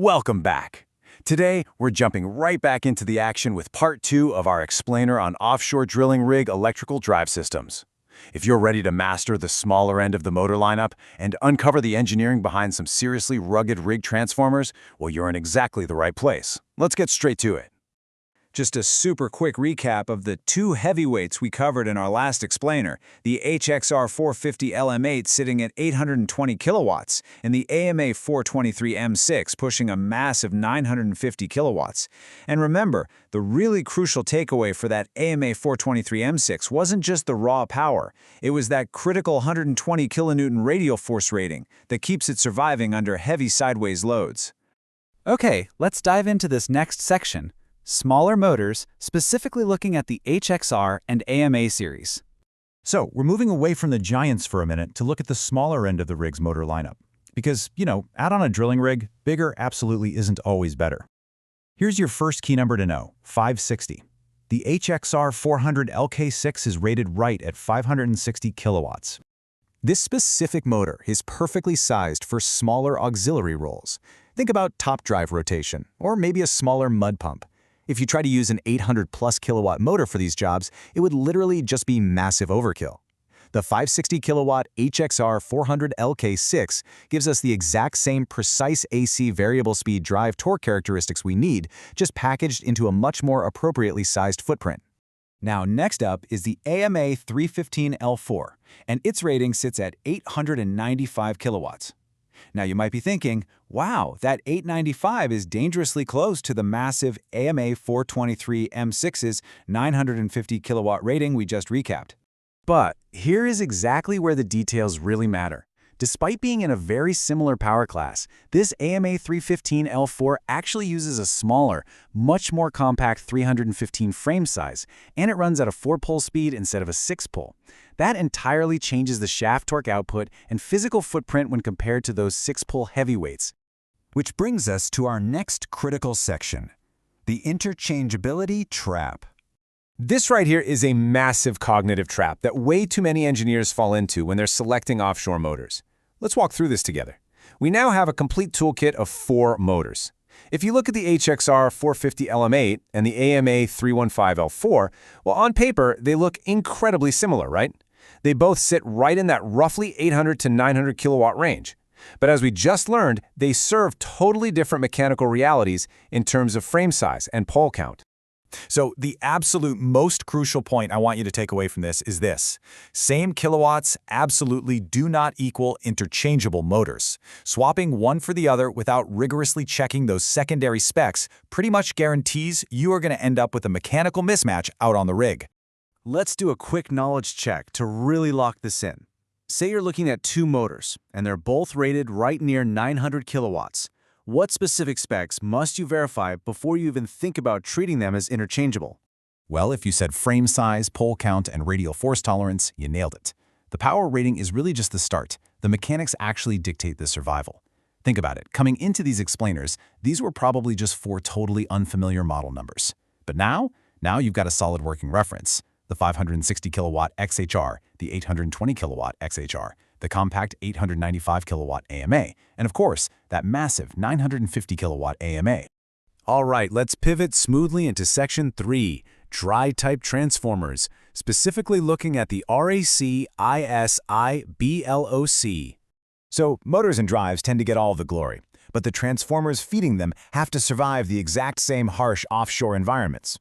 Welcome back. Today, we're jumping right back into the action with part 2 of our explainer on offshore drilling rig electrical drive systems. If you're ready to master the smaller end of the motor lineup and uncover the engineering behind some seriously rugged rig transformers, well, you're in exactly the right place. Let's get straight to it. Just a super quick recap of the two heavyweights we covered in our last explainer, the HXR450LM8 sitting at 820 kilowatts, and the AMA315L4 pushing a massive 950 kilowatts. And remember, the really crucial takeaway for that AMA315L4 wasn't just the raw power, it was that critical 120 kilonewton radial force rating that keeps it surviving under heavy sideways loads. Okay, let's dive into this next section. Smaller motors, specifically looking at the HXR and AMA series. So, we're moving away from the giants for a minute to look at the smaller end of the rig's motor lineup. Because, out on a drilling rig, bigger absolutely isn't always better. Here's your first key number to know, 560. The HXR400LK6 is rated right at 560 kilowatts. This specific motor is perfectly sized for smaller auxiliary roles. Think about top drive rotation, or maybe a smaller mud pump. If you try to use an 800-plus kilowatt motor for these jobs, it would literally just be massive overkill. The 560 kilowatt HXR400LK6 gives us the exact same precise AC variable speed drive torque characteristics we need, just packaged into a much more appropriately sized footprint. Now, next up is the AMA315L4, and its rating sits at 895 kilowatts. Now, you might be thinking, wow, that 895 is dangerously close to the massive AMA423M6's 950 kilowatt rating we just recapped. But here is exactly where the details really matter. Despite being in a very similar power class, this AMA315L4 actually uses a smaller, much more compact 315 frame size, and it runs at a 4-pole speed instead of a 6-pole. That entirely changes the shaft torque output and physical footprint when compared to those 6-pole heavyweights. Which brings us to our next critical section, the interchangeability trap. This right here is a massive cognitive trap that way too many engineers fall into when they're selecting offshore motors. Let's walk through this together. We now have a complete toolkit of 4 motors. If you look at the HXR450LM8 and the AMA315L4, well, on paper, they look incredibly similar, right? They both sit right in that roughly 800 to 900 kilowatt range. But as we just learned, they serve totally different mechanical realities in terms of frame size and pole count. So the absolute most crucial point I want you to take away from this is this. Same kilowatts absolutely do not equal interchangeable motors. Swapping one for the other without rigorously checking those secondary specs pretty much guarantees you are going to end up with a mechanical mismatch out on the rig. Let's do a quick knowledge check to really lock this in. Say you're looking at 2 motors, and they're both rated right near 900 kilowatts. What specific specs must you verify before you even think about treating them as interchangeable? Well, if you said frame size, pole count, and radial force tolerance, you nailed it. The power rating is really just the start. The mechanics actually dictate the survival. Think about it. Coming into these explainers, these were probably just 4 totally unfamiliar model numbers. But now you've got a solid working reference. The 560 kilowatt XHR, the 820 kilowatt XHR, the compact 895 kilowatt AMA, and of course, that massive 950 kilowatt AMA. All right, let's pivot smoothly into section 3, dry-type transformers, specifically looking at the RAC-ISI-BLOC. So, motors and drives tend to get all the glory, but the transformers feeding them have to survive the exact same harsh offshore environments.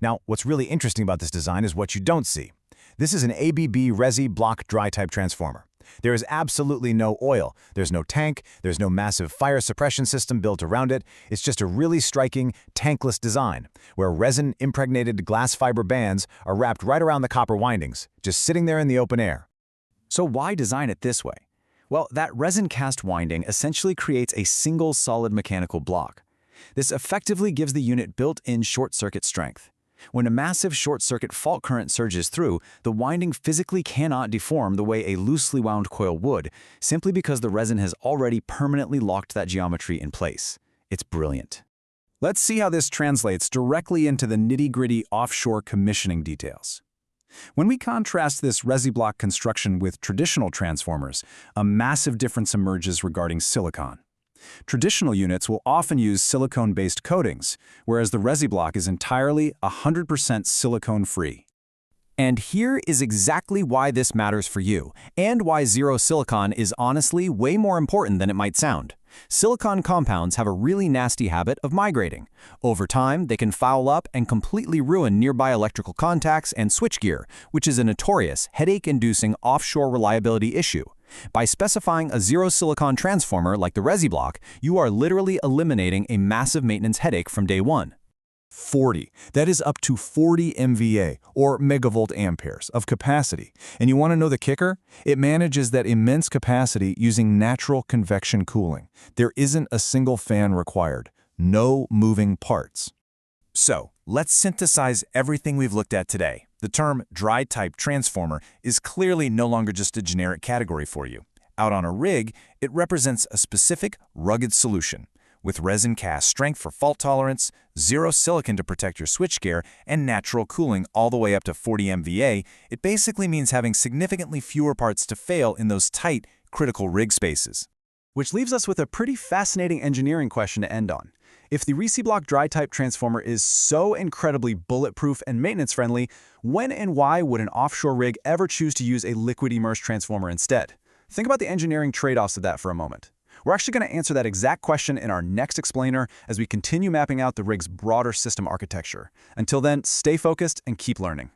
Now, what's really interesting about this design is what you don't see. This is an ABB Resi block dry-type transformer. There is absolutely no oil, there's no tank, there's no massive fire suppression system built around it. It's just a really striking, tankless design, where resin-impregnated glass fiber bands are wrapped right around the copper windings, just sitting there in the open air. So why design it this way? Well, that resin cast winding essentially creates a single solid mechanical block. This effectively gives the unit built-in short-circuit strength. When a massive short-circuit fault current surges through, the winding physically cannot deform the way a loosely wound coil would, simply because the resin has already permanently locked that geometry in place. It's brilliant. Let's see how this translates directly into the nitty-gritty offshore commissioning details. When we contrast this resi block construction with traditional transformers, a massive difference emerges regarding silicon. Traditional units will often use silicone-based coatings, whereas the resi block is entirely 100% silicone-free. And here is exactly why this matters for you, and why zero silicon is honestly way more important than it might sound. Silicon compounds have a really nasty habit of migrating. Over time, they can foul up and completely ruin nearby electrical contacts and switchgear, which is a notorious, headache-inducing offshore reliability issue. By specifying a zero silicon transformer like the resi block, you are literally eliminating a massive maintenance headache from day one. 40. That is up to 40 MVA, or megavolt amperes, of capacity. And you want to know the kicker? It manages that immense capacity using natural convection cooling. There isn't a single fan required. No moving parts. So, let's synthesize everything we've looked at today. The term dry-type transformer is clearly no longer just a generic category for you. Out on a rig, it represents a specific, rugged solution. With resin cast strength for fault tolerance, zero silicon to protect your switchgear, and natural cooling all the way up to 40 MVA, it basically means having significantly fewer parts to fail in those tight, critical rig spaces. Which leaves us with a pretty fascinating engineering question to end on. If the resi block dry-type transformer is so incredibly bulletproof and maintenance-friendly, when and why would an offshore rig ever choose to use a liquid-immersed transformer instead? Think about the engineering trade-offs of that for a moment. We're actually going to answer that exact question in our next explainer as we continue mapping out the rig's broader system architecture. Until then, stay focused and keep learning.